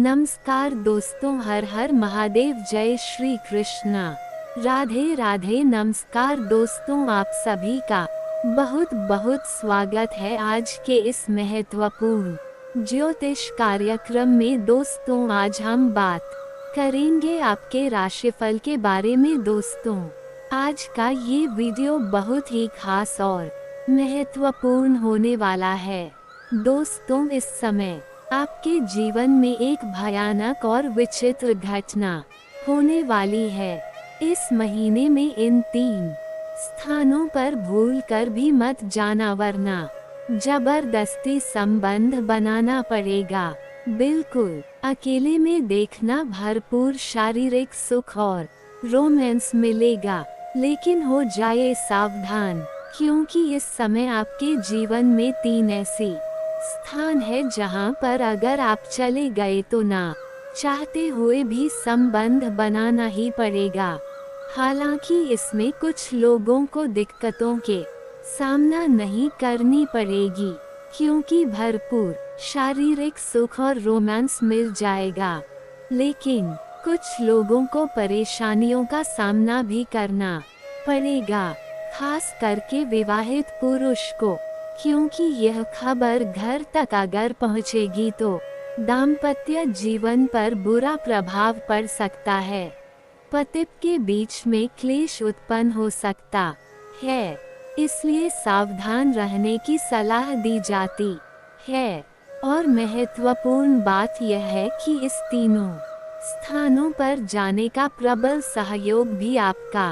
नमस्कार दोस्तों, हर हर महादेव, जय श्री कृष्णा, राधे राधे। नमस्कार दोस्तों, आप सभी का बहुत बहुत स्वागत है आज के इस महत्वपूर्ण ज्योतिष कार्यक्रम में। दोस्तों, आज हम बात करेंगे आपके राशिफल के बारे में। दोस्तों, आज का ये वीडियो बहुत ही खास और महत्वपूर्ण होने वाला है। दोस्तों, इस समय आपके जीवन में एक भयानक और विचित्र घटना होने वाली है। इस महीने में इन 3 स्थानों पर भूलकर भी मत जाना, वरना जबरदस्ती संबंध बनाना पड़ेगा। बिल्कुल अकेले में देखना, भरपूर शारीरिक सुख और रोमांस मिलेगा, लेकिन हो जाए सावधान, क्योंकि इस समय आपके जीवन में 3 ऐसी स्थान है जहां पर अगर आप चले गए तो ना चाहते हुए भी संबंध बनाना ही पड़ेगा। हालांकि इसमें कुछ लोगों को दिक्कतों के सामना नहीं करनी पड़ेगी, क्योंकि भरपूर शारीरिक सुख और रोमांस मिल जाएगा, लेकिन कुछ लोगों को परेशानियों का सामना भी करना पड़ेगा, खास करके विवाहित पुरुष को, क्योंकि यह खबर घर तक अगर पहुंचेगी तो दाम्पत्य जीवन पर बुरा प्रभाव पड़ सकता है। पति के बीच में क्लेश उत्पन्न हो सकता है, इसलिए सावधान रहने की सलाह दी जाती है। और महत्वपूर्ण बात यह है कि इस तीनों स्थानों पर जाने का प्रबल सहयोग भी आपका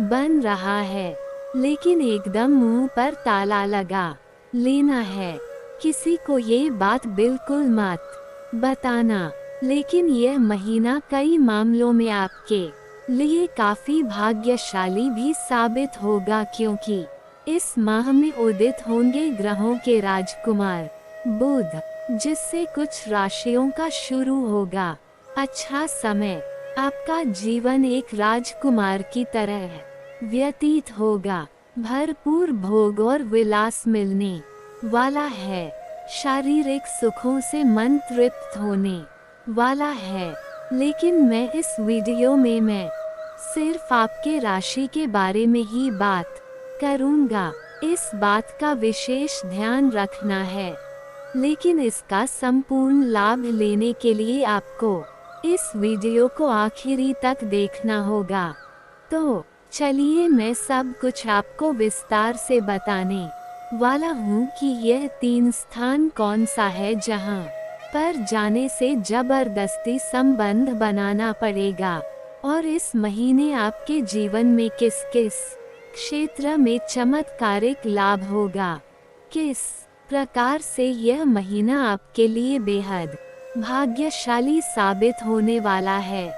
बन रहा है, लेकिन एकदम मुंह पर ताला लगा लेना है। किसी को ये बात बिल्कुल मत बताना, लेकिन यह महीना कई मामलों में आपके लिए काफी भाग्यशाली भी साबित होगा, क्योंकि इस माह में उदित होंगे ग्रहों के राजकुमार बुध, जिससे कुछ राशियों का शुरू होगा अच्छा समय। आपका जीवन एक राजकुमार की तरह व्यतीत होगा, भरपूर भोग और विलास मिलने वाला है, शारीरिक सुखों से मन तृप्त होने वाला है। लेकिन मैं इस वीडियो में सिर्फ आपके राशि के बारे में ही बात करूंगा। इस बात का विशेष ध्यान रखना है, लेकिन इसका संपूर्ण लाभ लेने के लिए आपको इस वीडियो को आखिरी तक देखना होगा। तो चलिए मैं सब कुछ आपको विस्तार से बताने वाला हूँ कि यह 3 स्थान कौन सा है जहाँ पर जाने से जबरदस्ती संबंध बनाना पड़ेगा, और इस महीने आपके जीवन में किस किस क्षेत्र में चमत्कारिक लाभ होगा, किस प्रकार से यह महीना आपके लिए बेहद भाग्यशाली साबित होने वाला है।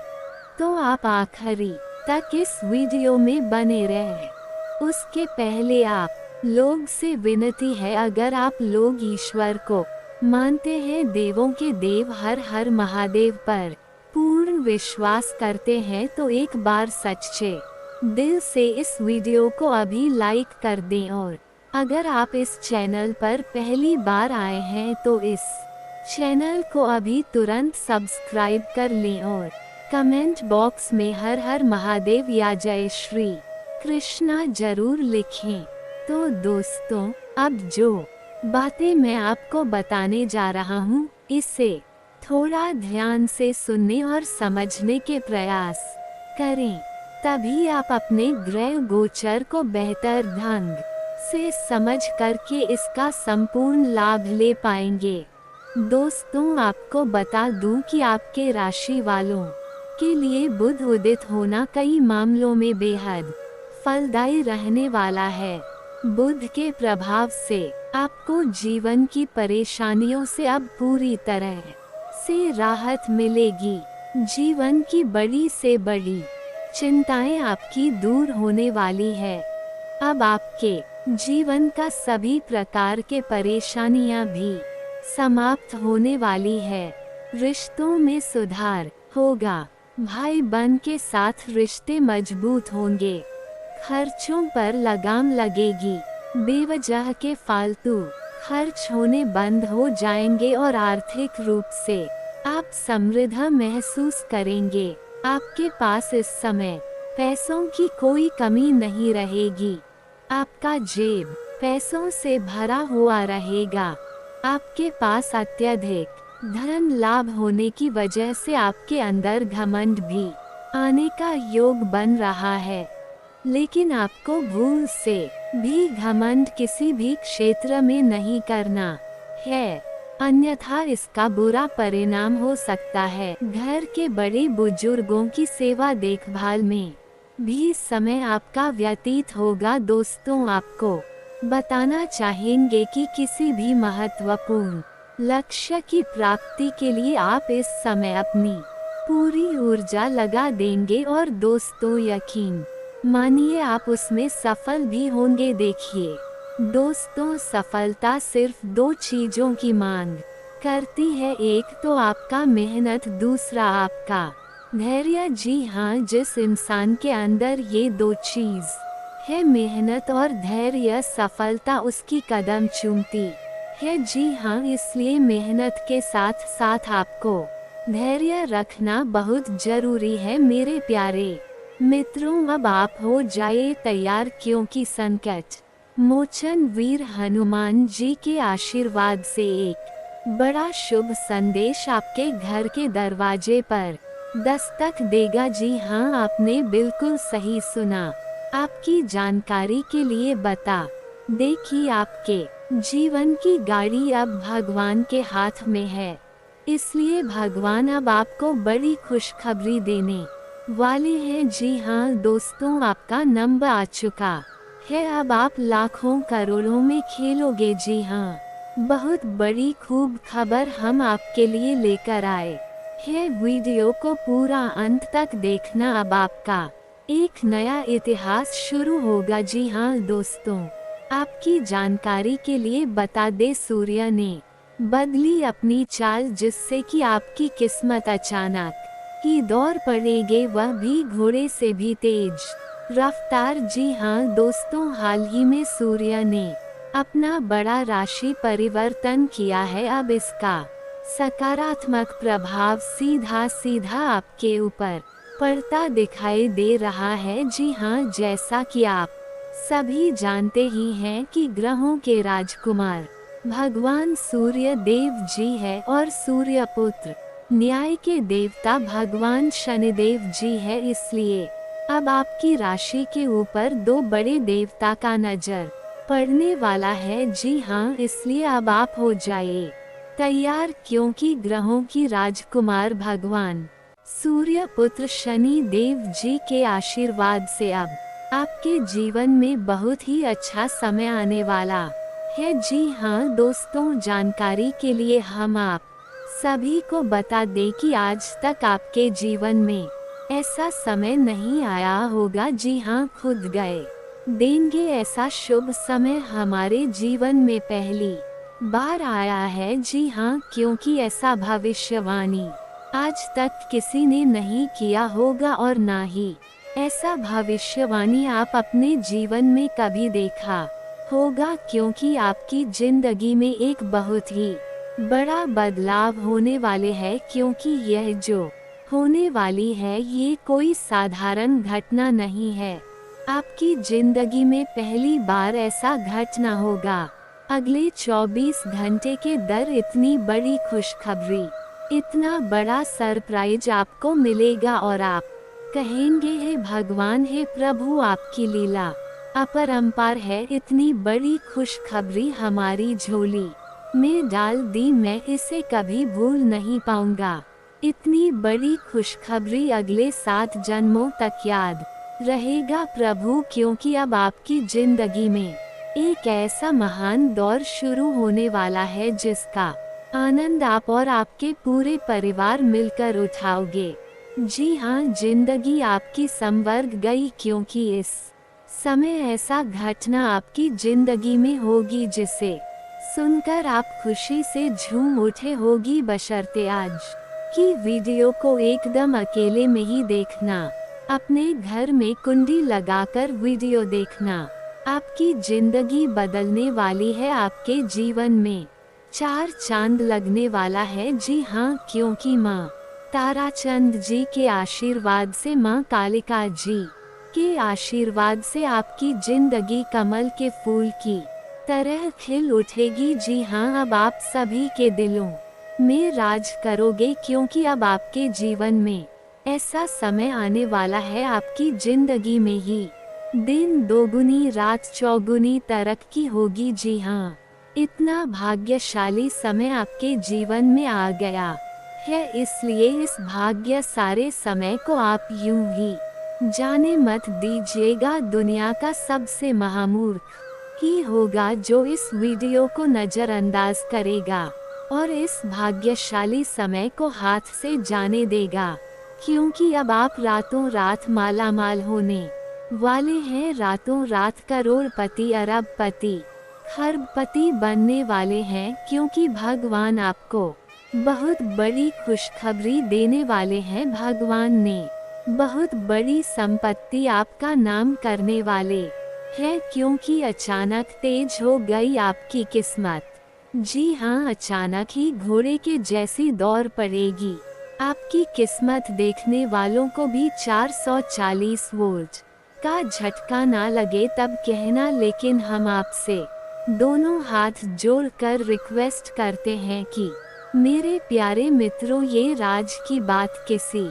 तो आप आखिरी तक इस वीडियो में बने रहें। उसके पहले आप लोग से विनती है, अगर आप लोग ईश्वर को मानते हैं, देवों के देव हर हर महादेव पर पूर्ण विश्वास करते हैं, तो एक बार सच्चे दिल से इस वीडियो को अभी लाइक कर दें। और अगर आप इस चैनल पर पहली बार आए हैं तो इस चैनल को अभी तुरंत सब्सक्राइब कर लें और कमेंट बॉक्स में हर हर महादेव या जय श्री कृष्णा जरूर लिखें। तो दोस्तों, अब जो बातें मैं आपको बताने जा रहा हूँ, इसे थोड़ा ध्यान से सुनने और समझने के प्रयास करें, तभी आप अपने ग्रह गोचर को बेहतर ढंग से समझ करके इसका संपूर्ण लाभ ले पाएंगे। दोस्तों, आपको बता दूं कि आपके राशि वालों के लिए बुध उदित होना कई मामलों में बेहद फलदायी रहने वाला है। बुध के प्रभाव से आपको जीवन की परेशानियों से अब पूरी तरह से राहत मिलेगी। जीवन की बड़ी से बड़ी चिंताएं आपकी दूर होने वाली है। अब आपके जीवन का सभी प्रकार के परेशानियां भी समाप्त होने वाली है। रिश्तों में सुधार होगा, भाई बहन के साथ रिश्ते मजबूत होंगे, खर्चों पर लगाम लगेगी, बेवजह के फालतू खर्च होने बंद हो जाएंगे और आर्थिक रूप से आप समृद्ध महसूस करेंगे। आपके पास इस समय पैसों की कोई कमी नहीं रहेगी। आपका जेब पैसों से भरा हुआ रहेगा। आपके पास अत्यधिक धन लाभ होने की वजह से आपके अंदर घमंड भी आने का योग बन रहा है। लेकिन आपको भूल से भी घमंड किसी भी क्षेत्र में नहीं करना है, अन्यथा इसका बुरा परिणाम हो सकता है। घर के बड़े बुजुर्गों की सेवा देखभाल में भी समय आपका व्यतीत होगा। दोस्तों आपको बताना चाहेंगे कि किसी भी महत्वपूर्ण लक्ष्य की प्राप्ति के लिए आप इस समय अपनी पूरी ऊर्जा लगा देंगे और दोस्तों यकीन मानिए आप उसमें सफल भी होंगे। देखिए दोस्तों, सफलता सिर्फ दो चीजों की मांग करती है, एक तो आपका मेहनत, दूसरा आपका धैर्य। जी हाँ, जिस इंसान के अंदर ये दो चीज है, मेहनत और धैर्य, सफलता उसकी कदम चूमती है। जी हाँ, इसलिए मेहनत के साथ साथ आपको धैर्य रखना बहुत जरूरी है। मेरे प्यारे मित्रों, अब आप हो जाए तैयार, क्योंकि संकट मोचन वीर हनुमान जी के आशीर्वाद से एक बड़ा शुभ संदेश आपके घर के दरवाजे पर दस्तक देगा। जी हाँ, आपने बिल्कुल सही सुना। आपकी जानकारी के लिए बता दें कि आपके जीवन की गाड़ी अब भगवान के हाथ में है, इसलिए भगवान अब आपको बड़ी खुशखबरी देने वाले हैं। जी हाँ दोस्तों, आपका नंबर आ चुका है, अब आप लाखों करोड़ों में खेलोगे। जी हाँ, बहुत बड़ी खूब खबर हम आपके लिए लेकर आए हैं। वीडियो को पूरा अंत तक देखना, अब आपका एक नया इतिहास शुरू होगा। जी हाँ दोस्तों, आपकी जानकारी के लिए बता दे, सूर्य ने बदली अपनी चाल, जिससे कि आपकी किस्मत अचानक ही दौड़ पड़ेगी, वह भी घोड़े से भी तेज रफ्तार। जी हाँ दोस्तों, हाल ही में सूर्य ने अपना बड़ा राशि परिवर्तन किया है। अब इसका सकारात्मक प्रभाव सीधा सीधा आपके ऊपर पड़ता दिखाई दे रहा है। जी हाँ, जैसा कि आप सभी जानते ही हैं कि ग्रहों के राजकुमार भगवान सूर्य देव जी है और सूर्य पुत्र न्याय के देवता भगवान शनिदेव जी है। इसलिए अब आपकी राशि के ऊपर दो बड़े देवता का नजर पड़ने वाला है। जी हाँ, इसलिए अब आप हो जाए तैयार, क्योंकि ग्रहों की राजकुमार भगवान सूर्य पुत्र शनि देव जी के आशीर्वाद से अब आपके जीवन में बहुत ही अच्छा समय आने वाला है। जी हाँ दोस्तों, जानकारी के लिए हम आप सभी को बता दें कि आज तक आपके जीवन में ऐसा समय नहीं आया होगा। जी हाँ, खुद गए देंगे ऐसा शुभ समय हमारे जीवन में पहली बार आया है। जी हाँ, क्योंकि ऐसा भविष्यवाणी आज तक किसी ने नहीं किया होगा और ना ही ऐसा भविष्यवाणी आप अपने जीवन में कभी देखा होगा, क्योंकि आपकी जिंदगी में एक बहुत ही बड़ा बदलाव होने वाले है। क्योंकि यह जो होने वाली है, ये कोई साधारण घटना नहीं है। आपकी जिंदगी में पहली बार ऐसा घटना होगा। अगले 24 घंटे के दर इतनी बड़ी खुशखबरी, इतना बड़ा सरप्राइज आपको मिलेगा और आप कहेंगे, हे भगवान, हे प्रभु, आपकी लीला अपरंपार है। इतनी बड़ी खुशखबरी हमारी झोली में डाल दी, मैं इसे कभी भूल नहीं पाऊंगा। इतनी बड़ी खुशखबरी अगले 7 जन्मों तक याद रहेगा प्रभु, क्योंकि अब आपकी जिंदगी में एक ऐसा महान दौर शुरू होने वाला है जिसका आनंद आप और आपके पूरे परिवार मिलकर उठाओगे। जी हाँ, जिंदगी आपकी संवर गई, क्योंकि इस समय ऐसा घटना आपकी जिंदगी में होगी जिसे सुनकर आप खुशी से झूम उठे होगी। बशर्ते आज की वीडियो को एकदम अकेले में ही देखना, अपने घर में कुंडी लगाकर वीडियो देखना। आपकी जिंदगी बदलने वाली है। आपके जीवन में 4 चांद लगने वाला है। जी हाँ, क्योंकि माँ ताराचंद जी के आशीर्वाद से, माँ कालिका जी के आशीर्वाद से आपकी जिंदगी कमल के फूल की तरह खिल उठेगी। जी हाँ, अब आप सभी के दिलों में राज करोगे, क्योंकि अब आपके जीवन में ऐसा समय आने वाला है, आपकी जिंदगी में ही दिन दोगुनी रात चौगुनी तरक्की होगी। जी हाँ, इतना भाग्यशाली समय आपके जीवन में आ गया है, इसलिए इस भाग्य सारे समय को आप यूं ही जाने मत दीजिएगा। दुनिया का सबसे महामूर्ख ही होगा जो इस वीडियो को नजरअंदाज करेगा और इस भाग्यशाली समय को हाथ से जाने देगा, क्योंकि अब आप रातों रात मालामाल होने वाले हैं। रातों रात करोड़पति, अरबपति, खरबपति बनने वाले हैं, क्योंकि भगवान आपको बहुत बड़ी खुशखबरी देने वाले हैं। भगवान ने बहुत बड़ी संपत्ति आपका नाम करने वाले हैं, क्योंकि अचानक तेज हो गई आपकी किस्मत। जी हाँ, अचानक ही घोड़े के जैसी दौड़ पड़ेगी आपकी किस्मत। देखने वालों को भी 440 वोल्ट का झटका ना लगे तब कहना, लेकिन हम आपसे दोनों हाथ जोड़कर रिक्वेस्ट करते हैं कि मेरे प्यारे मित्रों, ये राज की बात किसी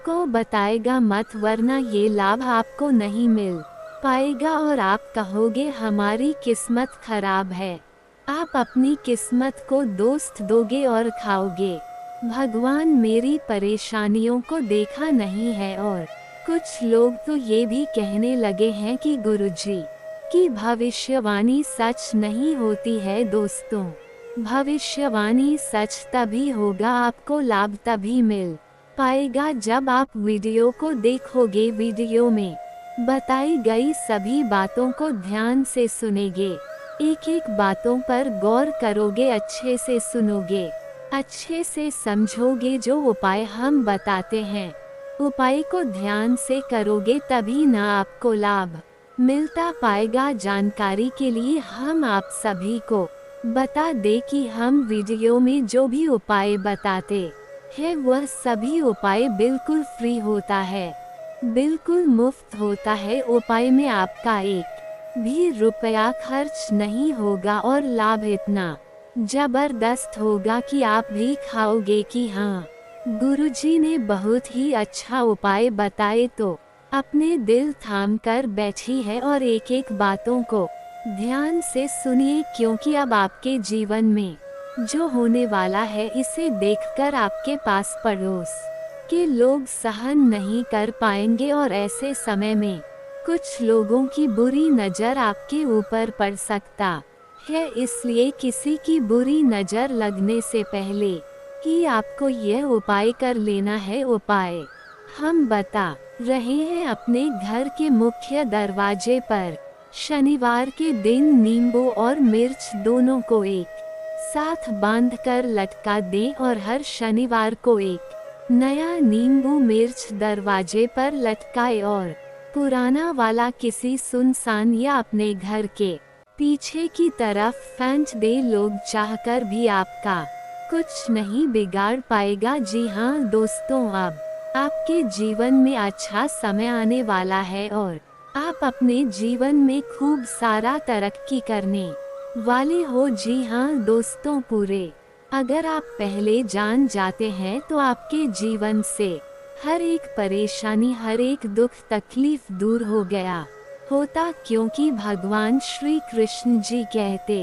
को बताएगा मत, वरना ये लाभ आपको नहीं मिल पाएगा और आप कहोगे हमारी किस्मत खराब है। आप अपनी किस्मत को दोस्त दोगे और खाओगे। भगवान मेरी परेशानियों को देखा नहीं है। और कुछ लोग तो ये भी कहने लगे हैं कि गुरुजी की भविष्यवाणी सच नहीं होती है। दोस्तों, भविष्यवाणी सच तभी होगा, आपको लाभ तभी मिल पाएगा जब आप वीडियो को देखोगे। वीडियो में बताई गई सभी बातों को ध्यान से सुनेंगे, एक एक बातों पर गौर करोगे, अच्छे से सुनोगे, अच्छे से समझोगे। जो उपाय हम बताते हैं, उपाय को ध्यान से करोगे, तभी ना आपको लाभ मिलता पाएगा। जानकारी के लिए हम आप सभी को बता दे कि हम वीडियो में जो भी उपाय बताते हैं वह सभी उपाय बिल्कुल फ्री होता है, बिल्कुल मुफ्त होता है। उपाय में आपका एक भी रुपया खर्च नहीं होगा और लाभ इतना जबरदस्त होगा कि आप भी खाओगे कि हाँ, गुरुजी ने बहुत ही अच्छा उपाय बताए। तो अपने दिल थाम कर बैठी है और एक एक बातों को ध्यान से सुनिए, क्योंकि अब आपके जीवन में जो होने वाला है, इसे देखकर आपके पास पड़ोस के लोग सहन नहीं कर पाएंगे और ऐसे समय में कुछ लोगों की बुरी नज़र आपके ऊपर पड़ सकता है। इसलिए किसी की बुरी नज़र लगने से पहले ही आपको यह उपाय कर लेना है। उपाय हम बता रहे हैं। अपने घर के मुख्य दरवाजे पर शनिवार के दिन नींबू और मिर्च दोनों को एक साथ बांधकर लटका दें और हर शनिवार को एक नया नींबू मिर्च दरवाजे पर लटकाए और पुराना वाला किसी सुनसान या अपने घर के पीछे की तरफ फेंक दे। लोग चाहकर भी आपका कुछ नहीं बिगाड़ पाएगा। जी हाँ दोस्तों, अब आपके जीवन में अच्छा समय आने वाला है और आप अपने जीवन में खूब सारा तरक्की करने वाले हो। जी हाँ दोस्तों, पूरे अगर आप पहले जान जाते हैं तो आपके जीवन से हर एक परेशानी, हर एक दुख तकलीफ दूर हो गया होता, क्योंकि भगवान श्री कृष्ण जी कहते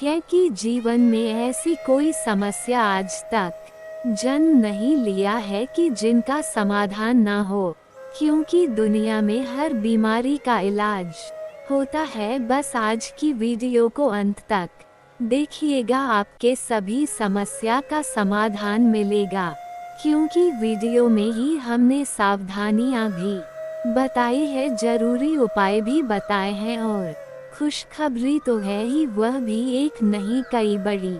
हैं कि जीवन में ऐसी कोई समस्या आज तक जन्म नहीं लिया है कि जिनका समाधान ना हो, क्योंकि दुनिया में हर बीमारी का इलाज होता है। बस आज की वीडियो को अंत तक देखिएगा, आपके सभी समस्या का समाधान मिलेगा, क्योंकि वीडियो में ही हमने सावधानियां भी बताई है, जरूरी उपाय भी बताए हैं और खुशखबरी तो है ही, वह भी एक नहीं कई बड़ी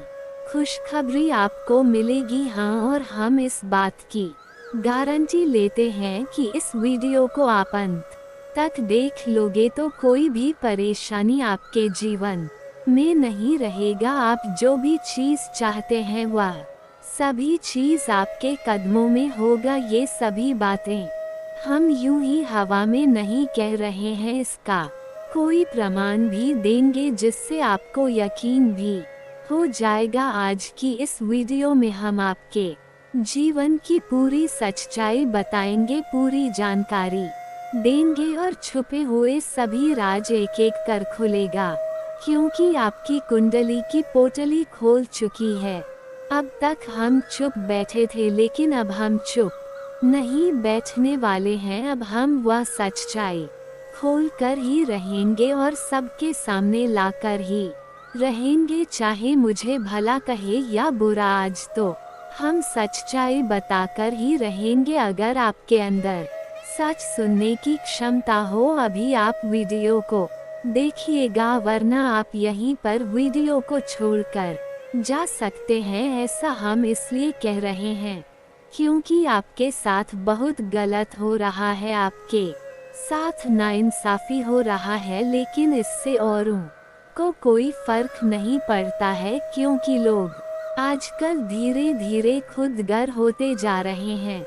खुशखबरी आपको मिलेगी। हाँ, और हम इस बात की गारंटी लेते हैं कि इस वीडियो को आप अंत तक देख लोगे तो कोई भी परेशानी आपके जीवन में नहीं रहेगा। आप जो भी चीज चाहते हैं वह सभी चीज आपके कदमों में होगा। ये सभी बातें हम यूं ही हवा में नहीं कह रहे हैं, इसका कोई प्रमाण भी देंगे जिससे आपको यकीन भी हो जाएगा। आज की इस वीडियो में हम आपके जीवन की पूरी सच्चाई बताएंगे, पूरी जानकारी देंगे और छुपे हुए सभी राज एक एक कर खुलेगा, क्योंकि आपकी कुंडली की पोटली खोल चुकी है। अब तक हम चुप बैठे थे, लेकिन अब हम चुप नहीं बैठने वाले हैं। अब हम वह सच्चाई खोल कर ही रहेंगे और सबके सामने लाकर ही रहेंगे, चाहे मुझे भला कहे या बुरा। आज तो हम सच्चाई बताकर ही रहेंगे। अगर आपके अंदर सच सुनने की क्षमता हो, अभी आप वीडियो को देखिएगा, वरना आप यहीं पर वीडियो को छोड़कर जा सकते हैं। ऐसा हम इसलिए कह रहे हैं क्योंकि आपके साथ बहुत गलत हो रहा है, आपके साथ नाइंसाफी हो रहा है, लेकिन इससे औरों को कोई फर्क नहीं पड़ता है, क्योंकि लोग आजकल धीरे धीरे खुदगर होते जा रहे हैं,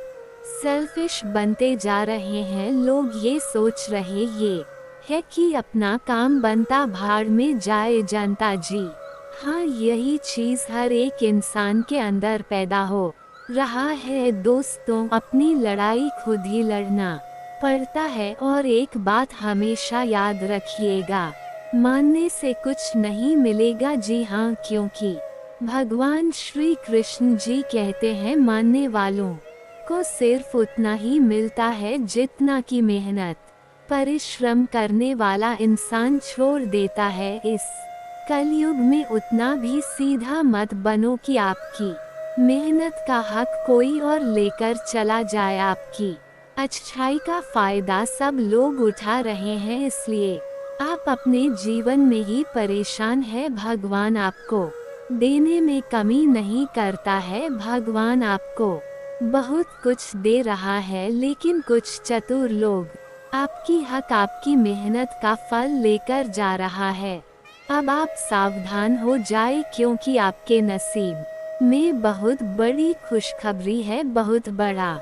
सेल्फिश बनते जा रहे हैं। लोग ये सोच रहे ये है कि अपना काम बनता भाड़ में जाए जनता जी। हाँ, यही चीज हर एक इंसान के अंदर पैदा हो रहा है दोस्तों। अपनी लड़ाई खुद ही लड़ना पड़ता है। और एक बात हमेशा याद रखिएगा, मानने से कुछ नहीं मिलेगा। जी हाँ, क्योंकि भगवान श्री कृष्ण जी कहते हैं, मानने वालों को सिर्फ उतना ही मिलता है जितना की मेहनत परिश्रम करने वाला इंसान छोड़ देता है। इस कलयुग में उतना भी सीधा मत बनो कि आपकी मेहनत का हक कोई और लेकर चला जाए। आपकी अच्छाई का फायदा सब लोग उठा रहे हैं, इसलिए आप अपने जीवन में ही परेशान हैं। भगवान आपको देने में कमी नहीं करता है। भगवान आपको बहुत कुछ दे रहा है, लेकिन कुछ चतुर लोग आपकी हक, आपकी मेहनत का फल लेकर जा रहा है। अब आप सावधान हो जाए, क्योंकि आपके नसीब में बहुत बड़ी खुशखबरी है, बहुत बड़ा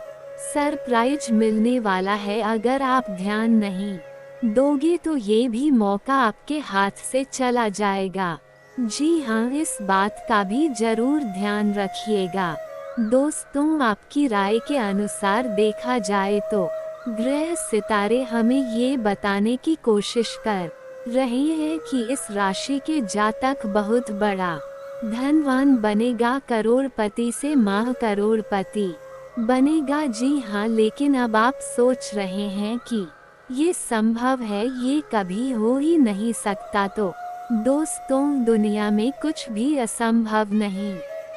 सरप्राइज मिलने वाला है। अगर आप ध्यान नहीं दोगे तो ये भी मौका आपके हाथ से चला जाएगा। जी हाँ, इस बात का भी जरूर ध्यान रखिएगा दोस्तों। आपकी राय के अनुसार देखा जाए तो ग्रह सितारे हमें ये बताने की कोशिश कर रहे हैं कि इस राशि के जातक बहुत बड़ा धनवान बनेगा, करोड़पति से माह करोड़पति बनेगा। जी हाँ, लेकिन अब आप सोच रहे हैं कि ये संभव है, ये कभी हो ही नहीं सकता। तो दोस्तों, दुनिया में कुछ भी असंभव नहीं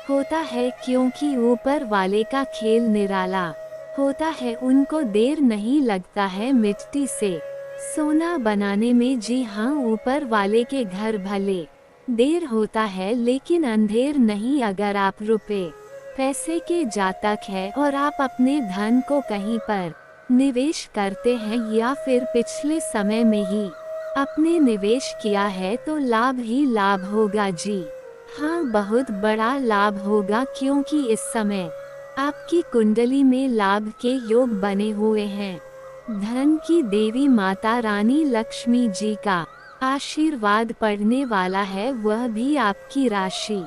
होता है, क्योंकि ऊपर वाले का खेल निराला होता है। उनको देर नहीं लगता है मिट्टी से सोना बनाने में। जी हाँ, ऊपर वाले के घर भले देर होता है, लेकिन अंधेर नहीं। अगर आप रुपए पैसे के जातक है और आप अपने धन को कहीं पर निवेश करते हैं या फिर पिछले समय में ही अपने निवेश किया है, तो लाभ ही लाभ होगा। जी हाँ, बहुत बड़ा लाभ होगा, क्योंकि इस समय आपकी कुंडली में लाभ के योग बने हुए हैं। धन की देवी माता रानी लक्ष्मी जी का आशीर्वाद पड़ने वाला है, वह भी आपकी राशि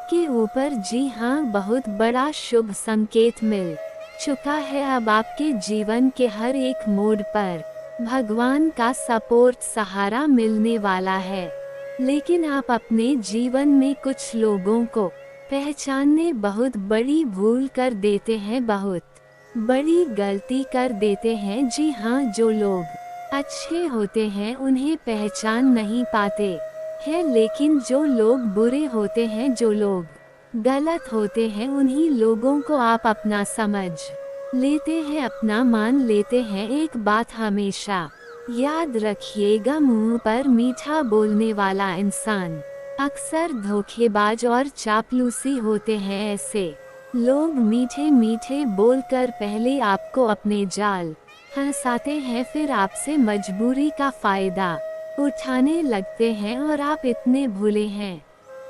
के ऊपर। जी हाँ, बहुत बड़ा शुभ संकेत मिल चुका है। अब आपके जीवन के हर एक मोड़ पर भगवान का सपोर्ट, सहारा मिलने वाला है। लेकिन आप अपने जीवन में कुछ लोगों को पहचानने बहुत बड़ी भूल कर देते हैं, बहुत बड़ी गलती कर देते हैं। जी हाँ, जो लोग अच्छे होते हैं उन्हें पहचान नहीं पाते हैं, लेकिन जो लोग बुरे होते हैं, जो लोग गलत होते हैं, उन्हीं लोगों को आप अपना समझ लेते हैं, अपना मान लेते हैं। एक बात हमेशा याद रखिएगा, मुंह पर मीठा बोलने वाला इंसान अक्सर धोखेबाज और चापलूसी होते हैं। ऐसे लोग मीठे मीठे बोलकर पहले आपको अपने जाल फंसाते हैं, फिर आपसे मजबूरी का फायदा उठाने लगते हैं और आप इतने भूले हैं,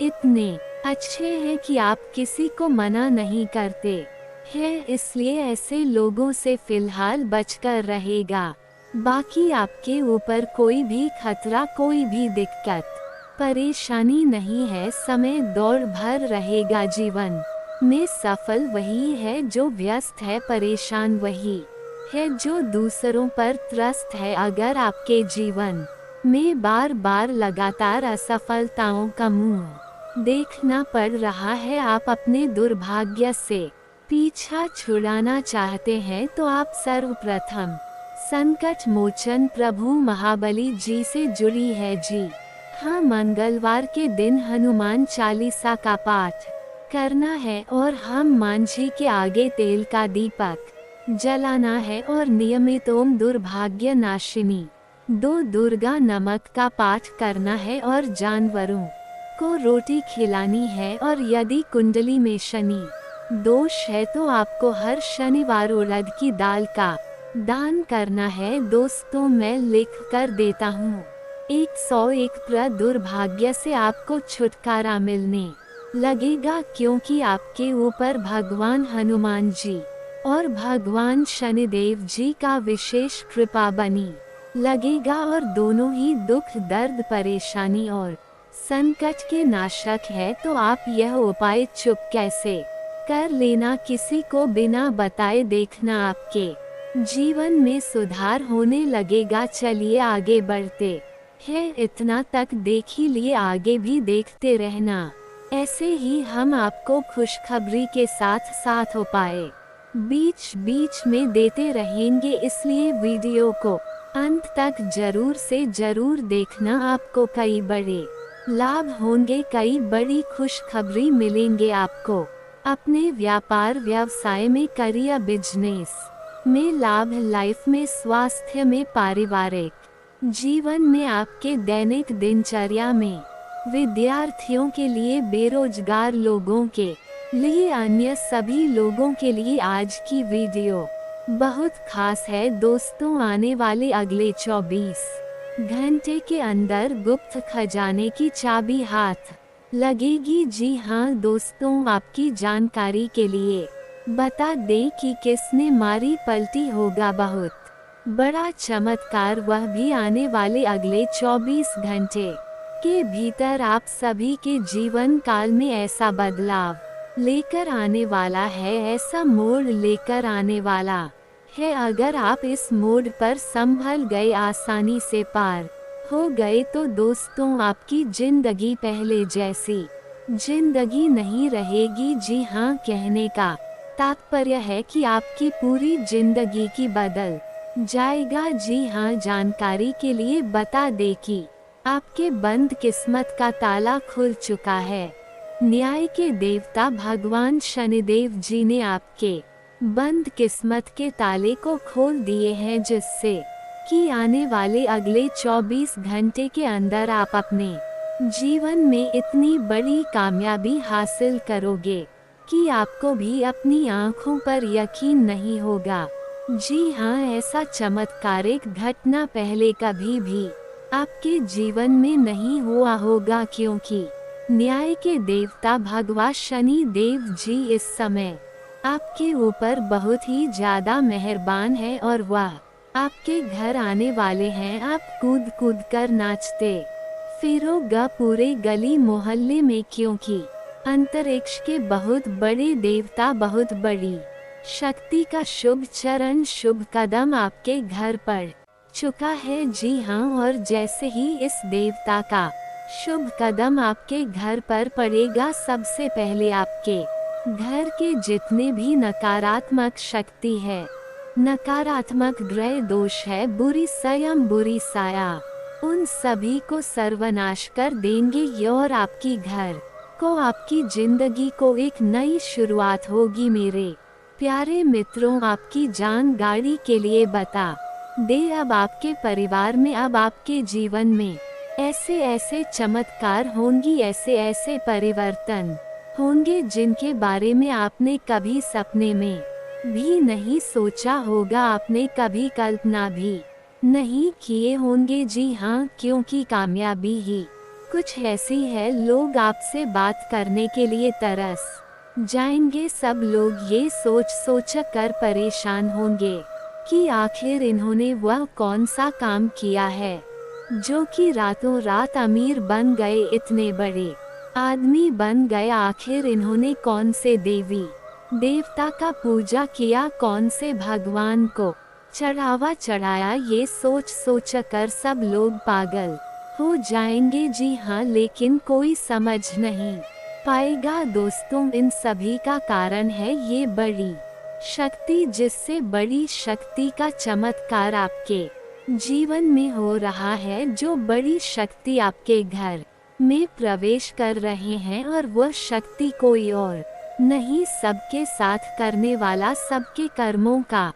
इतने अच्छे हैं कि आप किसी को मना नहीं करते हैं, इसलिए ऐसे लोगों से फिलहाल बचकर रहेगा। बाकी आपके ऊपर कोई भी खतरा, कोई भी दिक्कत परेशानी नहीं है। समय दौड़ भर रहेगा। जीवन में सफल वही है जो व्यस्त है, परेशान वही है जो दूसरों पर त्रस्त है। अगर आपके जीवन में बार बार लगातार असफलताओं का मुंह देखना पड़ रहा है, आप अपने दुर्भाग्य से पीछा छुड़ाना चाहते हैं, तो आप सर्वप्रथम संकट मोचन प्रभु महाबली जी से जुड़ी है जी हाँ। मंगलवार के दिन हनुमान चालीसा का पाठ करना है और हम मांझी के आगे तेल का दीपक जलाना है और नियमित ओम दुर्भाग्य नाशिनी 2 दुर्गा नमक का पाठ करना है और जानवरों को रोटी खिलानी है। और यदि कुंडली में शनि दोष है तो आपको हर शनिवार उड़द की दाल का दान करना है। दोस्तों, मैं लिख कर देता हूँ 101 दुर्भाग्य से आपको छुटकारा मिलने लगेगा, क्योंकि आपके ऊपर भगवान हनुमान जी और भगवान शनिदेव जी का विशेष कृपा बनी लगेगा और दोनों ही दुख, दर्द, परेशानी और संकट के नाशक है। तो आप यह उपाय चुप कैसे कर लेना, किसी को बिना बताए देखना, आपके जीवन में सुधार होने लगेगा। चलिए आगे बढ़ते हैं। इतना तक देख ही लिए, आगे भी देखते रहना। ऐसे ही हम आपको खुशखबरी के साथ साथ उपाय बीच बीच में देते रहेंगे, इसलिए वीडियो को अंत तक जरूर से जरूर देखना। आपको कई बड़े लाभ होंगे, कई बड़ी खुशखबरी मिलेंगे आपको। अपने व्यापार व्यवसाय में, करियर बिजनेस में लाभ, लाइफ में, स्वास्थ्य में, पारिवारिक जीवन में, आपके दैनिक दिनचर्या में, विद्यार्थियों के लिए, बेरोजगार लोगों के लिए, अन्य सभी लोगों के लिए आज की वीडियो बहुत खास है। दोस्तों, आने वाले अगले 24 घंटे के अंदर गुप्त खजाने की चाबी हाथ लगेगी। जी हाँ दोस्तों, आपकी जानकारी के लिए बता दें कि किसने मारी पलटी होगा बहुत बड़ा चमत्कार, वह भी आने वाले अगले 24 घंटे के भीतर आप सभी के जीवन काल में ऐसा बदलाव लेकर आने वाला है, ऐसा मोड़ लेकर आने वाला है। अगर आप इस मोड़ पर संभल गए, आसानी से पार हो गए, तो दोस्तों आपकी जिंदगी पहले जैसी जिंदगी नहीं रहेगी। जी हाँ, कहने का तात्पर्य है कि आपकी पूरी जिंदगी की बदल जाएगा। जी हाँ, जानकारी के लिए बता दे कि आपके बंद किस्मत का ताला खुल चुका है। न्याय के देवता भगवान शनिदेव जी ने आपके बंद किस्मत के ताले को खोल दिए हैं, जिससे कि आने वाले अगले 24 घंटे के अंदर आप अपने जीवन में इतनी बड़ी कामयाबी हासिल करोगे कि आपको भी अपनी आंखों पर यकीन नहीं होगा। जी हाँ, ऐसा चमत्कारिक घटना पहले कभी भी आपके जीवन में नहीं हुआ होगा, क्योंकि न्याय के देवता भगवान शनि देव जी इस समय आपके ऊपर बहुत ही ज्यादा मेहरबान है और वह आपके घर आने वाले हैं। आप कूद कूद कर नाचते फिरोगा पूरे गली मोहल्ले में, क्योंकि अंतरिक्ष के बहुत बड़े देवता, बहुत बड़ी शक्ति का शुभ चरण, शुभ कदम आपके घर पर चुका है। जी हाँ, और जैसे ही इस देवता का शुभ कदम आपके घर पर पड़ेगा, सबसे पहले आपके घर के जितने भी नकारात्मक शक्ति है, नकारात्मक ग्रह दोष है, बुरी संयम, बुरी साया, उन सभी को सर्वनाश कर देंगे ये, और आपकी घर को, आपकी जिंदगी को एक नई शुरुआत होगी। मेरे प्यारे मित्रों, आपकी जान गाड़ी के लिए बता दे, अब आपके परिवार में, अब आपके जीवन में ऐसे ऐसे चमत्कार होंगी, ऐसे ऐसे परिवर्तन होंगे जिनके बारे में आपने कभी सपने में भी नहीं सोचा होगा, आपने कभी कल्पना भी नहीं किए होंगे। जी हाँ, क्योंकि कामयाबी ही कुछ ऐसी है, लोग आपसे बात करने के लिए तरस जाएंगे। सब लोग ये सोच सोच कर परेशान होंगे कि आखिर इन्होंने वह कौन सा काम किया है जो कि रातों रात अमीर बन गए, इतने बड़े आदमी बन गए। आखिर इन्होंने कौन से देवी देवता का पूजा किया, कौन से भगवान को चढ़ावा चढ़ाया। ये सोच सोच कर सब लोग पागल हो जाएंगे। जी हाँ, लेकिन कोई समझ नहीं पाएगा दोस्तों, इन सभी का कारण है ये बड़ी शक्ति, जिससे बड़ी शक्ति का चमत्कार आपके जीवन में हो रहा है। जो बड़ी शक्ति आपके घर में प्रवेश कर रहे हैं, और वह शक्ति कोई और नहीं, सबके साथ करने वाला, सबके कर्मों का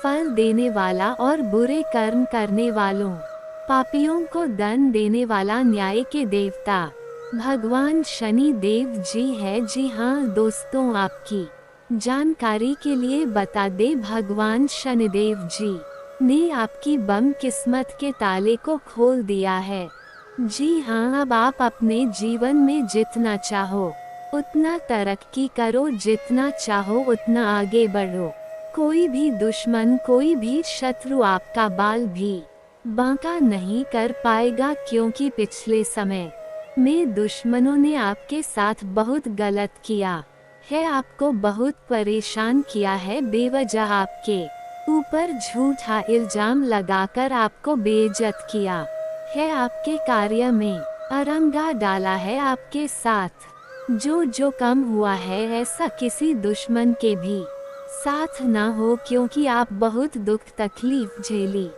फल देने वाला और बुरे कर्म करने वालों पापियों को दंड देने वाला न्याय के देवता भगवान शनि देव जी है। जी हाँ दोस्तों, आपकी जानकारी के लिए बता दे, भगवान शनिदेव जी ने आपकी बम किस्मत के ताले को खोल दिया है। जी हाँ, अब आप अपने जीवन में जितना चाहो उतना तरक्की करो, जितना चाहो उतना आगे बढ़ो। कोई भी दुश्मन, कोई भी शत्रु आपका बाल भी बांका नहीं कर पाएगा, क्योंकि पिछले समय में दुश्मनों ने आपके साथ बहुत गलत किया है, आपको बहुत परेशान किया है, बेवजह आपके ऊपर झूठा इल्जाम लगाकर आपको बेइज्जत किया है, आपके कार्य में अरंगा डाला है। आपके साथ जो कम हुआ है, ऐसा किसी दुश्मन के भी साथ ना हो, क्योंकि आप बहुत दुख तकलीफ झेली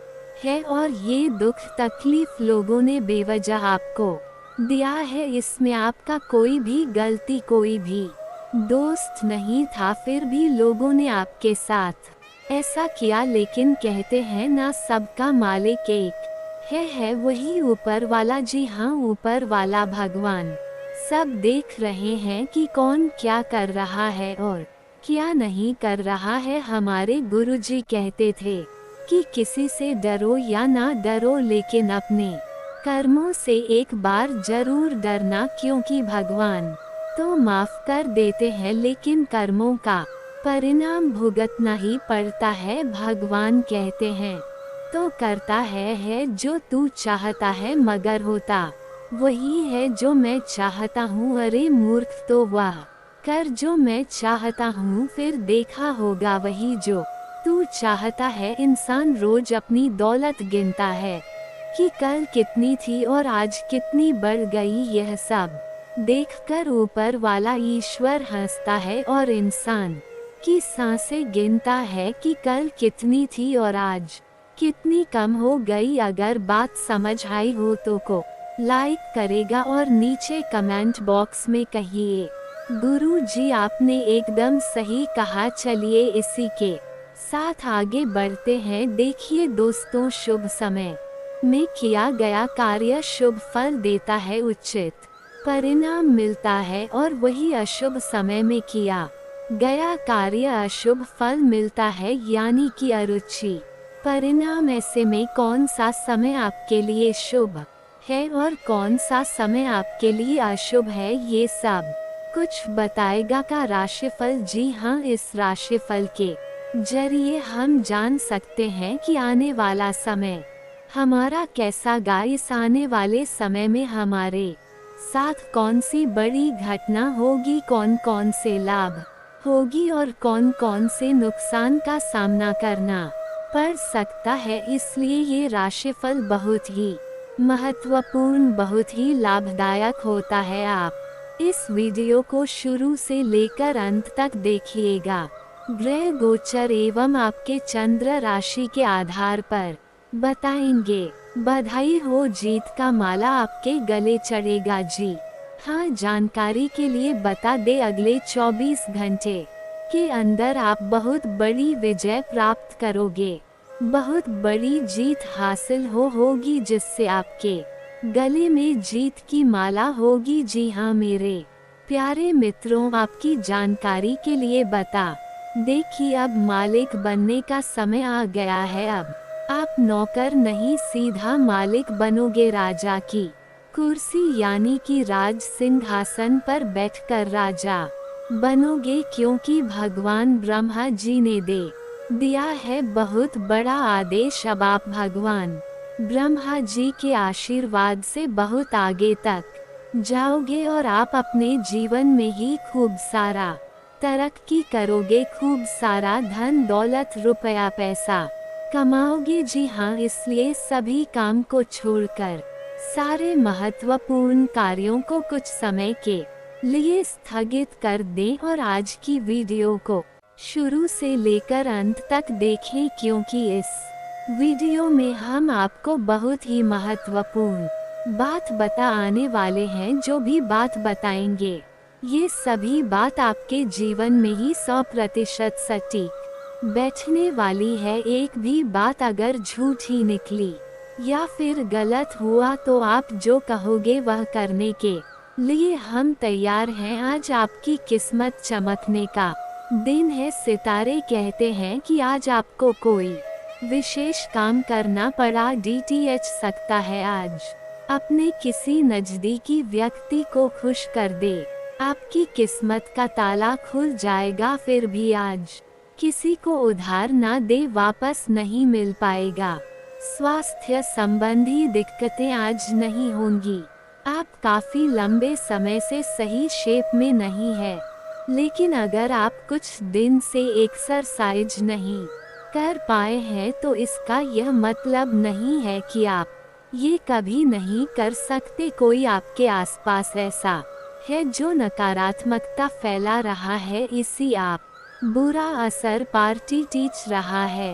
है, और ये दुख तकलीफ लोगों ने बेवजह आपको दिया है। इसमें आपका कोई भी गलती, कोई भी दोस्त नहीं था, फिर भी लोगों ने आपके साथ ऐसा किया। लेकिन कहते हैं ना, सबका मालिक एक है वही ऊपर वाला। जी हाँ, ऊपर वाला भगवान सब देख रहे हैं कि कौन क्या कर रहा है और क्या नहीं कर रहा है। हमारे गुरुजी कहते थे कि किसी से डरो या ना डरो, लेकिन अपने कर्मों से एक बार जरूर डरना, क्योंकि भगवान तो माफ कर देते हैं, लेकिन कर्मों का परिणाम भुगतना ही पड़ता है। भगवान कहते हैं तो करता है जो तू चाहता है, मगर होता वही है जो मैं चाहता हूँ। अरे मूर्ख, तो वह कर जो मैं चाहता हूँ, फिर देखा होगा वही जो तू चाहता है। इंसान रोज अपनी दौलत गिनता है कि कल कितनी थी और आज कितनी बढ़ गई। यह सब देखकर ऊपर वाला ईश्वर हंसता है, और इंसान की सांसें गिनता है कि कल कितनी थी और आज कितनी कम हो गई। अगर बात समझ आई हो तो को लाइक करेगा और नीचे कमेंट बॉक्स में कहिए गुरु जी आपने एकदम सही कहा। चलिए इसी के साथ आगे बढ़ते हैं। देखिए दोस्तों, शुभ समय में किया गया कार्य शुभ फल देता है, उचित परिणाम मिलता है, और वही अशुभ समय में किया गया कार्य अशुभ फल मिलता है, यानी कि अरुचि परिणाम। ऐसे में कौन सा समय आपके लिए शुभ है और कौन सा समय आपके लिए अशुभ है, ये सब कुछ बताएगा का राशिफल। जी हाँ, इस राशिफल के जरिए हम जान सकते हैं कि आने वाला समय हमारा कैसा गा। इस आने वाले समय में हमारे साथ कौन सी बड़ी घटना होगी, कौन कौन से लाभ होगी और कौन कौन से नुकसान का सामना करना पड़ सकता है। इसलिए ये राशिफल बहुत ही महत्वपूर्ण, बहुत ही लाभदायक होता है। आप इस वीडियो को शुरू से लेकर अंत तक देखिएगा। ग्रह गोचर एवं आपके चंद्र राशि के आधार पर बताएंगे। बधाई हो, जीत का माला आपके गले चढ़ेगा। जी हाँ, जानकारी के लिए बता दे, अगले 24 घंटे के अंदर आप बहुत बड़ी विजय प्राप्त करोगे, बहुत बड़ी जीत हासिल होगी, जिससे आपके गले में जीत की माला होगी। जी हाँ मेरे प्यारे मित्रों, आपकी जानकारी के लिए बता देखिए, अब मालिक बनने का समय आ गया है। अब आप नौकर नहीं सीधा मालिक बनोगे राजा की कुर्सी यानी कि राज सिंहासन पर बैठकर राजा बनोगे, क्योंकि भगवान ब्रह्मा जी ने दिया है बहुत बड़ा आदेश। अब आप भगवान ब्रह्मा जी के आशीर्वाद से बहुत आगे तक जाओगे और आप अपने जीवन में ही खूब सारा तरक्की करोगे, खूब सारा धन दौलत रुपया पैसा कमाओगे। जी हाँ, इसलिए सभी काम को छोड़कर सारे महत्वपूर्ण कार्यों को कुछ समय के लिए स्थगित कर दें और आज की वीडियो को शुरू से लेकर अंत तक देखें, क्योंकि इस वीडियो में हम आपको बहुत ही महत्वपूर्ण बात बताने वाले हैं। जो भी बात बताएंगे ये सभी बात आपके जीवन में ही 100% सटीक बैठने वाली है। एक भी बात अगर झूठी निकली या फिर गलत हुआ तो आप जो कहोगे वह करने के लिए हम तैयार हैं। आज आपकी किस्मत चमकने का दिन है। सितारे कहते हैं कि आज आपको कोई विशेष काम करना पड़ा DTH सकता है। आज अपने किसी नजदीकी व्यक्ति को खुश कर दे, आपकी किस्मत का ताला खुल जाएगा। फिर भी आज किसी को उधार ना दे, वापस नहीं मिल पाएगा। स्वास्थ्य संबंधी दिक्कतें आज नहीं होंगी। आप काफी लंबे समय से सही शेप में नहीं है, लेकिन अगर आप कुछ दिन से एक्सरसाइज नहीं कर पाए हैं तो इसका यह मतलब नहीं है कि आप ये कभी नहीं कर सकते। कोई आपके आसपास ऐसा है जो नकारात्मकता फैला रहा है, इसी आप बुरा असर पार्टी टीच रहा है।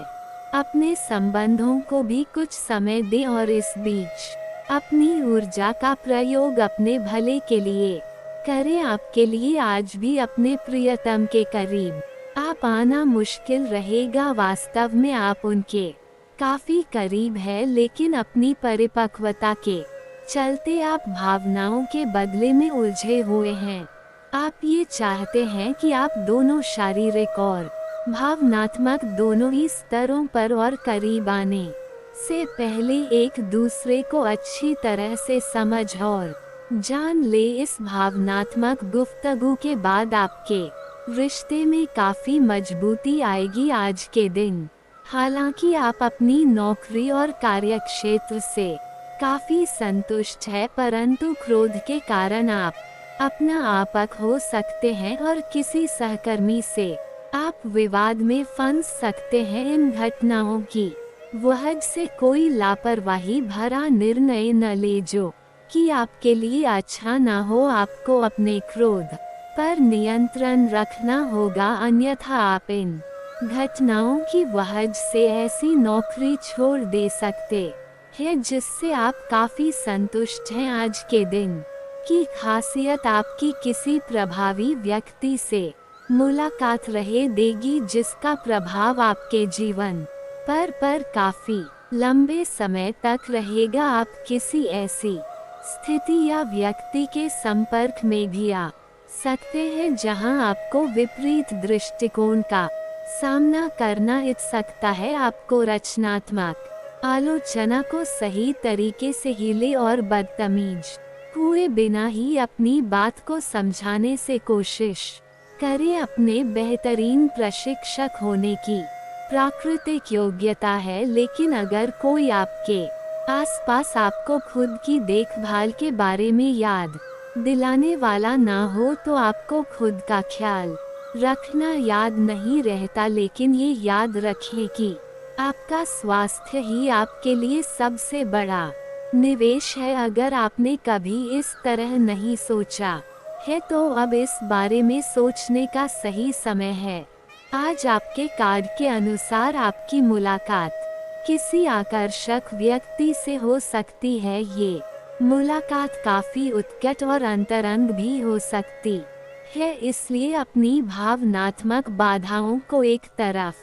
अपने संबंधों को भी कुछ समय दें और इस बीच अपनी ऊर्जा का प्रयोग अपने भले के लिए करें। आपके लिए आज भी अपने प्रियतम के करीब आप आना मुश्किल रहेगा। वास्तव में आप उनके काफी करीब है, लेकिन अपनी परिपक्वता के चलते आप भावनाओं के बदले में उलझे हुए हैं। आप ये चाहते हैं कि आप दोनों शारीरिक और भावनात्मक दोनों ही स्तरों पर और करीब आने से पहले एक दूसरे को अच्छी तरह से समझ और जान ले। इस भावनात्मक गुफ्तगू के बाद आपके रिश्ते में काफी मजबूती आएगी आज के दिन। हालांकि आप अपनी नौकरी और कार्यक्षेत्र से काफी संतुष्ट है, परंतु क्रोध के कारण आप अपना आपक हो सकते हैं और किसी सहकर्मी से आप विवाद में फंस सकते हैं। इन घटनाओं की वजह से कोई लापरवाही भरा निर्णय न ले जो कि आपके लिए अच्छा ना हो। आपको अपने क्रोध पर नियंत्रण रखना होगा, अन्यथा आप इन घटनाओं की वजह से ऐसी नौकरी छोड़ दे सकते हैं जिससे आप काफी संतुष्ट हैं। आज के दिन की खासियत आपकी किसी प्रभावी व्यक्ति से मुलाकात रहे देगी, जिसका प्रभाव आपके जीवन पर काफी लंबे समय तक रहेगा। आप किसी ऐसी स्थिति या व्यक्ति के संपर्क में भी आ सकते हैं जहां आपको विपरीत दृष्टिकोण का सामना करना पड़ सकता है। आपको रचनात्मक आलोचना को सही तरीके से हिले और बदतमीज हुए बिना ही अपनी बात को समझाने से कोशिश करें। अपने बेहतरीन प्रशिक्षक होने की प्राकृतिक योग्यता है, लेकिन अगर कोई आपके आसपास आपको खुद की देखभाल के बारे में याद दिलाने वाला ना हो तो आपको खुद का ख्याल रखना याद नहीं रहता। लेकिन ये याद रखें कि आपका स्वास्थ्य ही आपके लिए सबसे बड़ा निवेश है। अगर आपने कभी इस तरह नहीं सोचा है तो अब इस बारे में सोचने का सही समय है। आज आपके कार्ड के अनुसार आपकी मुलाकात किसी आकर्षक व्यक्ति से हो सकती है। ये मुलाकात काफी उत्कट और अंतरंग भी हो सकती है, इसलिए अपनी भावनात्मक बाधाओं को एक तरफ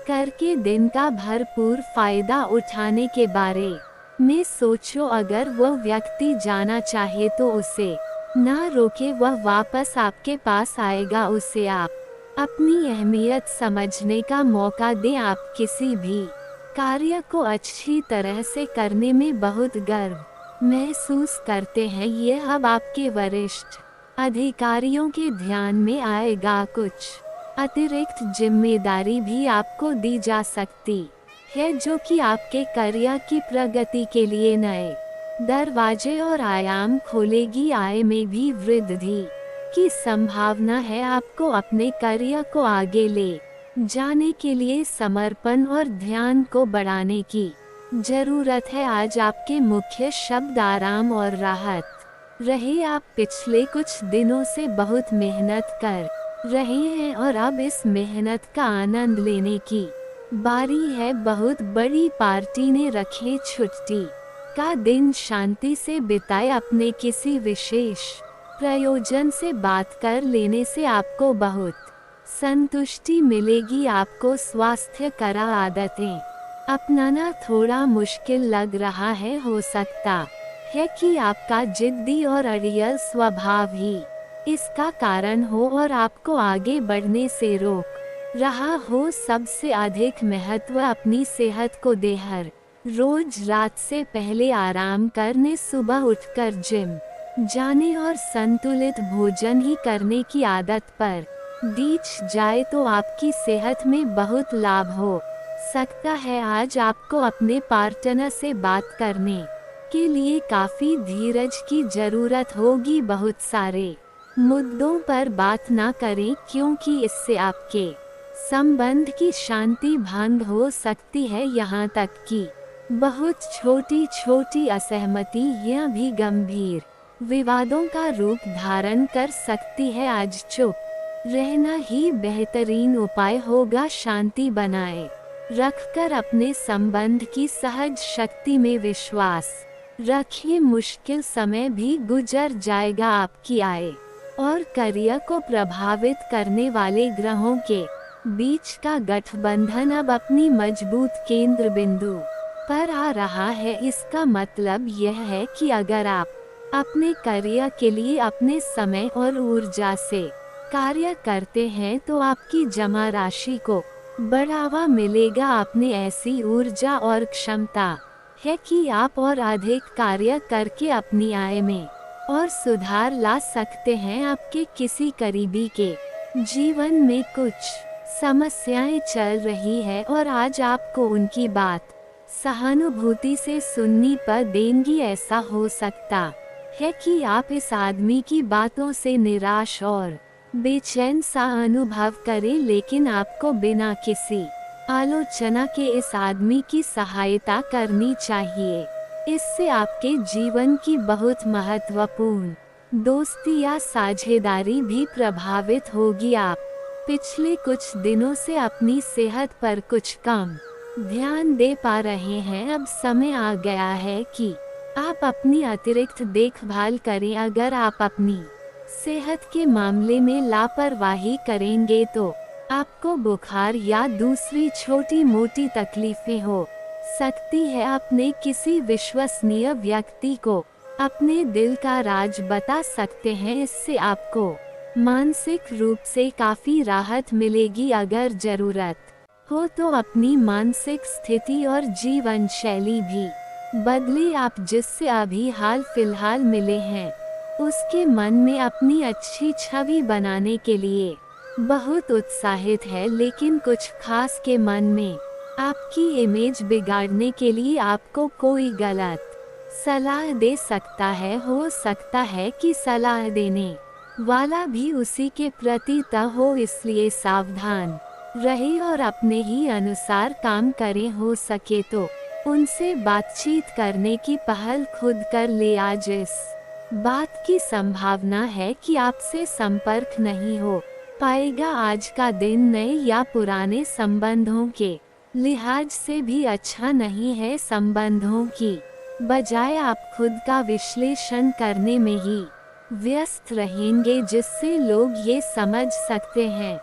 करके दिन का भरपूर फायदा उठाने के बारे में सोचो। अगर वह व्यक्ति जाना चाहे तो उसे ना रोके, वह वापस आपके पास आएगा। उसे आप अपनी अहमियत समझने का मौका दें। आप किसी भी कार्य को अच्छी तरह से करने में बहुत गर्व महसूस करते हैं। ये अब आपके वरिष्ठ अधिकारियों के ध्यान में आएगा। कुछ अतिरिक्त जिम्मेदारी भी आपको दी जा सकती है, जो कि आपके कार्य की प्रगति के लिए नए दरवाजे और आयाम खोलेगी। आय में भी वृद्धि की संभावना है। आपको अपने कार्य को आगे ले जाने के लिए समर्पण और ध्यान को बढ़ाने की जरूरत है। आज आपके मुख्य शब्द आराम और राहत रहे। आप पिछले कुछ दिनों से बहुत मेहनत कर रहे हैं और अब इस मेहनत का आनंद लेने की बारी है। बहुत बड़ी पार्टी ने रखे छुट्टी का दिन शांति से बिताए। अपने किसी विशेष प्रयोजन से बात कर लेने से आपको बहुत संतुष्टि मिलेगी। आपको स्वास्थ्य कर आदतें अपनाना थोड़ा मुश्किल लग रहा है। हो सकता है कि आपका जिद्दी और अड़ियल स्वभाव ही इसका कारण हो और आपको आगे बढ़ने से रोक रहा हो। सबसे अधिक महत्व अपनी सेहत को दे। हर रोज रात से पहले आराम करने, सुबह उठकर जिम जाने और संतुलित भोजन ही करने की आदत पर दीच जाए तो आपकी सेहत में बहुत लाभ हो सकता है। आज आपको अपने पार्टनर से बात करने के लिए काफी धीरज की जरूरत होगी। बहुत सारे मुद्दों पर बात ना करें, क्योंकि इससे आपके संबंध की शांति भंग हो सकती है। यहाँ तक कि बहुत छोटी छोटी असहमतियाँ भी गंभीर विवादों का रूप धारण कर सकती है। आज चुप रहना ही बेहतरीन उपाय होगा। शांति बनाए रखकर अपने संबंध की सहज शक्ति में विश्वास रखिए। मुश्किल समय भी गुजर जाएगा। आपकी आय और करियर को प्रभावित करने वाले ग्रहों के बीच का गठबंधन अब अपनी मजबूत केंद्र बिंदु पर आ रहा है। इसका मतलब यह है कि अगर आप अपने करियर के लिए अपने समय और ऊर्जा से कार्य करते हैं तो आपकी जमा राशि को बढ़ावा मिलेगा। आपने ऐसी ऊर्जा और क्षमता है कि आप और अधिक कार्य करके अपनी आय में और सुधार ला सकते हैं। आपके किसी करीबी के जीवन में कुछ समस्याएं चल रही है और आज आपको उनकी बात सहानुभूति से सुननी पर देंगी। ऐसा हो सकता है कि आप इस आदमी की बातों से निराश और बेचैन सा अनुभव करें, लेकिन आपको बिना किसी आलोचना के इस आदमी की सहायता करनी चाहिए। इससे आपके जीवन की बहुत महत्वपूर्ण दोस्ती या साझेदारी भी प्रभावित होगी। आप पिछले कुछ दिनों से अपनी सेहत पर कुछ कम ध्यान दे पा रहे हैं। अब समय आ गया है कि आप अपनी अतिरिक्त देखभाल करें। अगर आप अपनी सेहत के मामले में लापरवाही करेंगे तो आपको बुखार या दूसरी छोटी मोटी तकलीफें हो सकती है। अपने किसी विश्वसनीय व्यक्ति को अपने दिल का राज बता सकते हैं। इससे आपको मानसिक रूप से काफी राहत मिलेगी। अगर जरूरत हो तो अपनी मानसिक स्थिति और जीवन शैली भी बदले। आप जिससे अभी हाल फिलहाल मिले हैं उसके मन में अपनी अच्छी छवि बनाने के लिए बहुत उत्साहित है, लेकिन कुछ खास के मन में आपकी इमेज बिगाड़ने के लिए आपको कोई गलत सलाह दे सकता है। हो सकता है कि सलाह देने वाला भी उसी के प्रति हो, इसलिए सावधान रहे और अपने ही अनुसार काम करें। हो सके तो उनसे बातचीत करने की पहल खुद कर ले। आज इस बात की संभावना है कि आपसे संपर्क नहीं हो पाएगा। आज का दिन नए या पुराने संबंधों के लिहाज से भी अच्छा नहीं है। संबंधों की बजाय आप खुद का विश्लेषण करने में ही व्यस्त रहेंगे, जिससे लोग ये समझ सकते हैं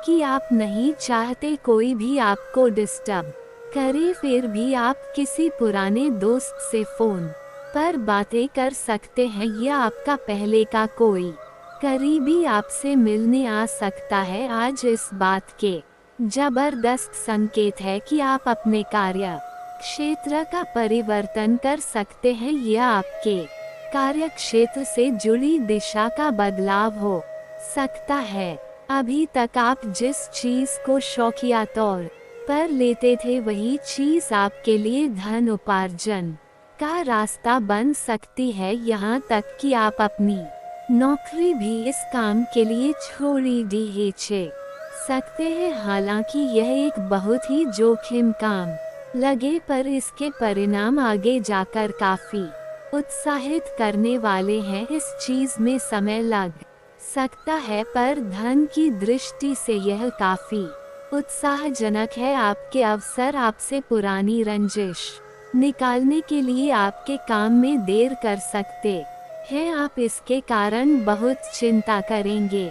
कि आप नहीं चाहते कोई भी आपको डिस्टर्ब करे। फिर भी आप किसी पुराने दोस्त से फोन पर बातें कर सकते हैं या आपका पहले का कोई करीबी आपसे मिलने आ सकता है। आज इस बात के जबरदस्त संकेत है कि आप अपने कार्य क्षेत्र का परिवर्तन कर सकते हैं या आपके कार्य क्षेत्र से जुड़ी दिशा का बदलाव हो सकता है। अभी तक आप जिस चीज को शौकिया तौर पर लेते थे वही चीज आपके लिए धन उपार्जन का रास्ता बन सकती है, यहाँ तक कि आप अपनी नौकरी भी इस काम के लिए छोड़ी दी सकते हैं। हालांकि यह एक बहुत ही जोखिम काम लगे पर इसके परिणाम आगे जाकर काफी उत्साहित करने वाले हैं। इस चीज में समय लग सकता है पर धन की दृष्टि से यह काफी उत्साहजनक है। आपके अवसर आपसे पुरानी रंजिश निकालने के लिए आपके काम में देर कर सकते हैं। आप इसके कारण बहुत चिंता करेंगे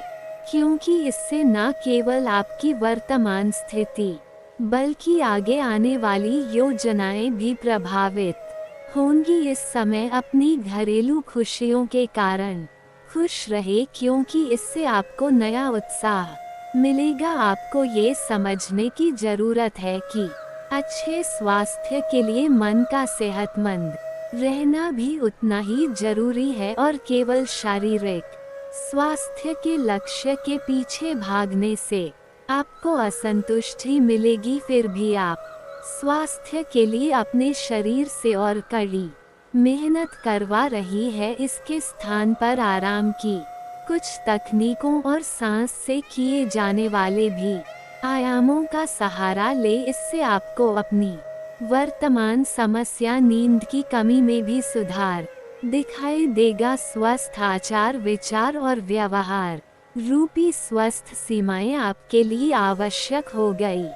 क्योंकि इससे न केवल आपकी वर्तमान स्थिति बल्कि आगे आने वाली योजनाएं भी प्रभावित होंगी। इस समय अपनी घरेलू खुशियों के कारण खुश रहे क्योंकि इससे आपको नया उत्साह मिलेगा। आपको ये समझने की जरूरत है कि अच्छे स्वास्थ्य के लिए मन का सेहतमंद रहना भी उतना ही जरूरी है और केवल शारीरिक स्वास्थ्य के लक्ष्य के पीछे भागने से आपको असंतुष्टि मिलेगी। फिर भी आप स्वास्थ्य के लिए अपने शरीर से और कड़ी मेहनत करवा रही है। इसके स्थान पर आराम की कुछ तकनीकों और सांस से किए जाने वाले भी आयामों का सहारा ले। इससे आपको अपनी वर्तमान समस्या नींद की कमी में भी सुधार दिखाई देगा। स्वस्थ आचार विचार और व्यवहार रूपी स्वस्थ सीमाएं आपके लिए आवश्यक हो गई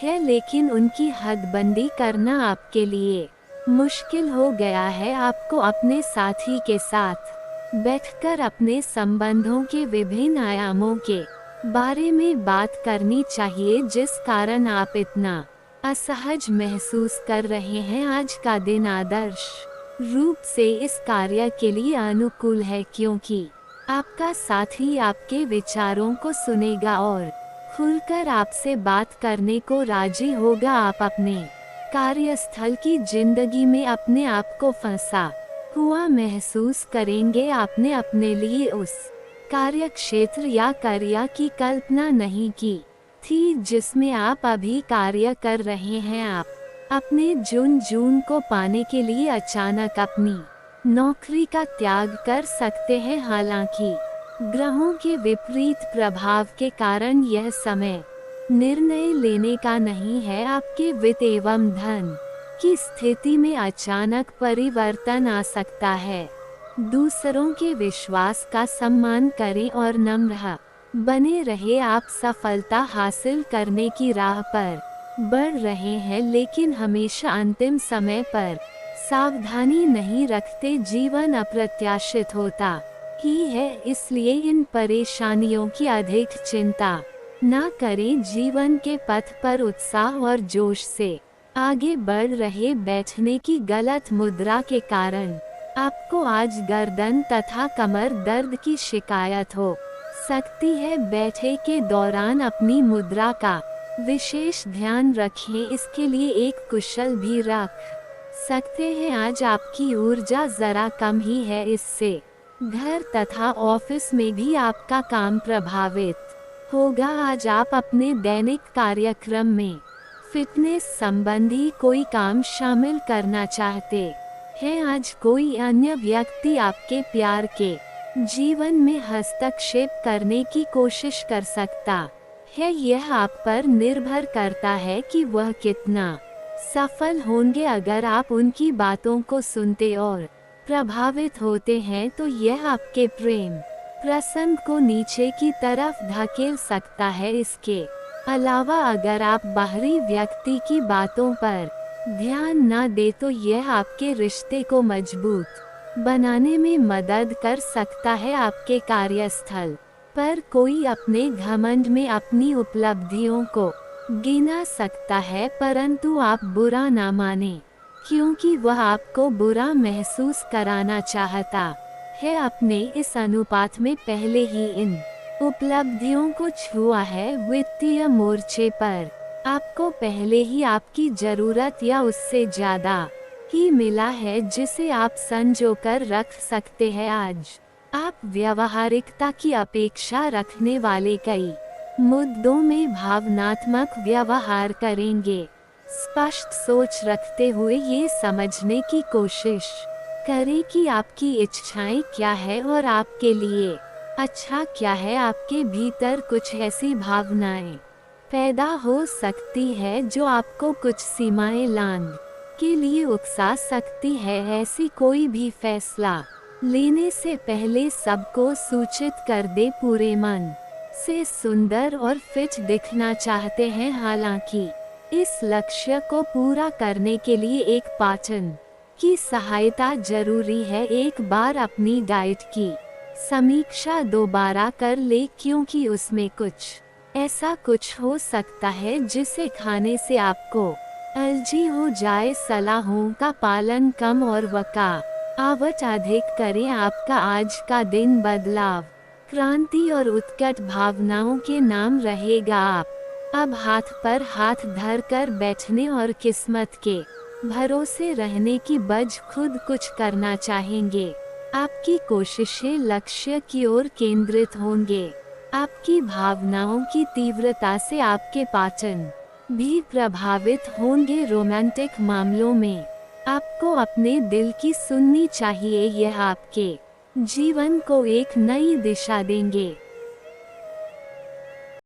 है, लेकिन उनकी हदबंदी करना आपके लिए मुश्किल हो गया है। आपको अपने साथी के साथ बैठकर अपने संबंधों के विभिन्न आयामों के बारे में बात करनी चाहिए जिस कारण आप इतना असहज महसूस कर रहे हैं। आज का दिन आदर्श रूप से इस कार्य के लिए अनुकूल है क्योंकि आपका साथी आपके विचारों को सुनेगा और खुलकर आपसे बात करने को राजी होगा। आप अपने कार्यस्थल की जिंदगी में अपने आप को फंसा हुआ महसूस करेंगे। आपने अपने लिए उस कार्य क्षेत्र या कार्य की कल्पना नहीं की थी जिसमें आप अभी कार्य कर रहे हैं। आप अपने जुनून को पाने के लिए अचानक अपनी नौकरी का त्याग कर सकते हैं। हालांकि ग्रहों के विपरीत प्रभाव के कारण यह समय निर्णय लेने का नहीं है। आपके वित्त एवं धन की स्थिति में अचानक परिवर्तन आ सकता है। दूसरों के विश्वास का सम्मान करें और नम्र बने रहे। आप सफलता हासिल करने की राह पर बढ़ रहे हैं, लेकिन हमेशा अंतिम समय पर सावधानी नहीं रखते। जीवन अप्रत्याशित होता ही है, इसलिए इन परेशानियों की अधिक चिंता न करें। जीवन के पथ पर उत्साह और जोश से आगे बढ़ रहे। बैठने की गलत मुद्रा के कारण आपको आज गर्दन तथा कमर दर्द की शिकायत हो सकती है। बैठे के दौरान अपनी मुद्रा का विशेष ध्यान रखें, इसके लिए एक कुशल भी रख सकते हैं। आज आपकी ऊर्जा जरा कम ही है, इससे घर तथा ऑफिस में भी आपका काम प्रभावित होगा। आज आप अपने दैनिक कार्यक्रम में फिटनेस संबंधी कोई काम शामिल करना चाहते हैं। आज कोई अन्य व्यक्ति आपके प्यार के जीवन में हस्तक्षेप करने की कोशिश कर सकता है। यह आप पर निर्भर करता है कि वह कितना सफल होंगे। अगर आप उनकी बातों को सुनते और प्रभावित होते हैं तो यह आपके प्रेम प्रसंग को नीचे की तरफ धकेल सकता है। इसके अलावा अगर आप बाहरी व्यक्ति की बातों पर ध्यान न दे तो यह आपके रिश्ते को मजबूत बनाने में मदद कर सकता है। आपके कार्यस्थल पर कोई अपने घमंड में अपनी उपलब्धियों को गिना सकता है, परंतु आप बुरा ना माने क्योंकि वह आपको बुरा महसूस कराना चाहता है। अपने इस अनुपात में पहले ही इन उपलब्धियों को छुआ है वित्तीय मोर्चे पर। आपको पहले ही आपकी जरूरत या उससे ज्यादा ही मिला है जिसे आप संजो कर रख सकते हैं। आज आप व्यावहारिकता की अपेक्षा रखने वाले कई मुद्दों में भावनात्मक व्यवहार करेंगे। स्पष्ट सोच रखते हुए ये समझने की कोशिश करें कि आपकी इच्छाएं क्या है और आपके लिए अच्छा क्या है। आपके भीतर कुछ ऐसी भावनाएं पैदा हो सकती है जो आपको कुछ सीमाएं लांघ के लिए उकसा सकती है। ऐसी कोई भी फैसला लेने से पहले सबको सूचित कर दे। पूरे मन से सुंदर और फिट दिखना चाहते हैं। हालांकि इस लक्ष्य को पूरा करने के लिए एक पाचन की सहायता जरूरी है। एक बार अपनी डाइट की समीक्षा दोबारा कर ले, क्योंकि उसमें कुछ ऐसा कुछ हो सकता है जिसे खाने से आपको एलर्जी हो जाए। सलाहों का पालन कम और वका आवट अधिक करें। आपका आज का दिन बदलाव, क्रांति और उत्कट भावनाओं के नाम रहेगा। आप अब हाथ पर हाथ धर कर बैठने और किस्मत के भरोसे रहने की बज खुद कुछ करना चाहेंगे। आपकी कोशिशें लक्ष्य की ओर केंद्रित होंगे। आपकी भावनाओं की तीव्रता से आपके पाचन भी प्रभावित होंगे। रोमांटिक मामलों में आपको अपने दिल की सुननी चाहिए। यह आपके जीवन को एक नई दिशा देंगे।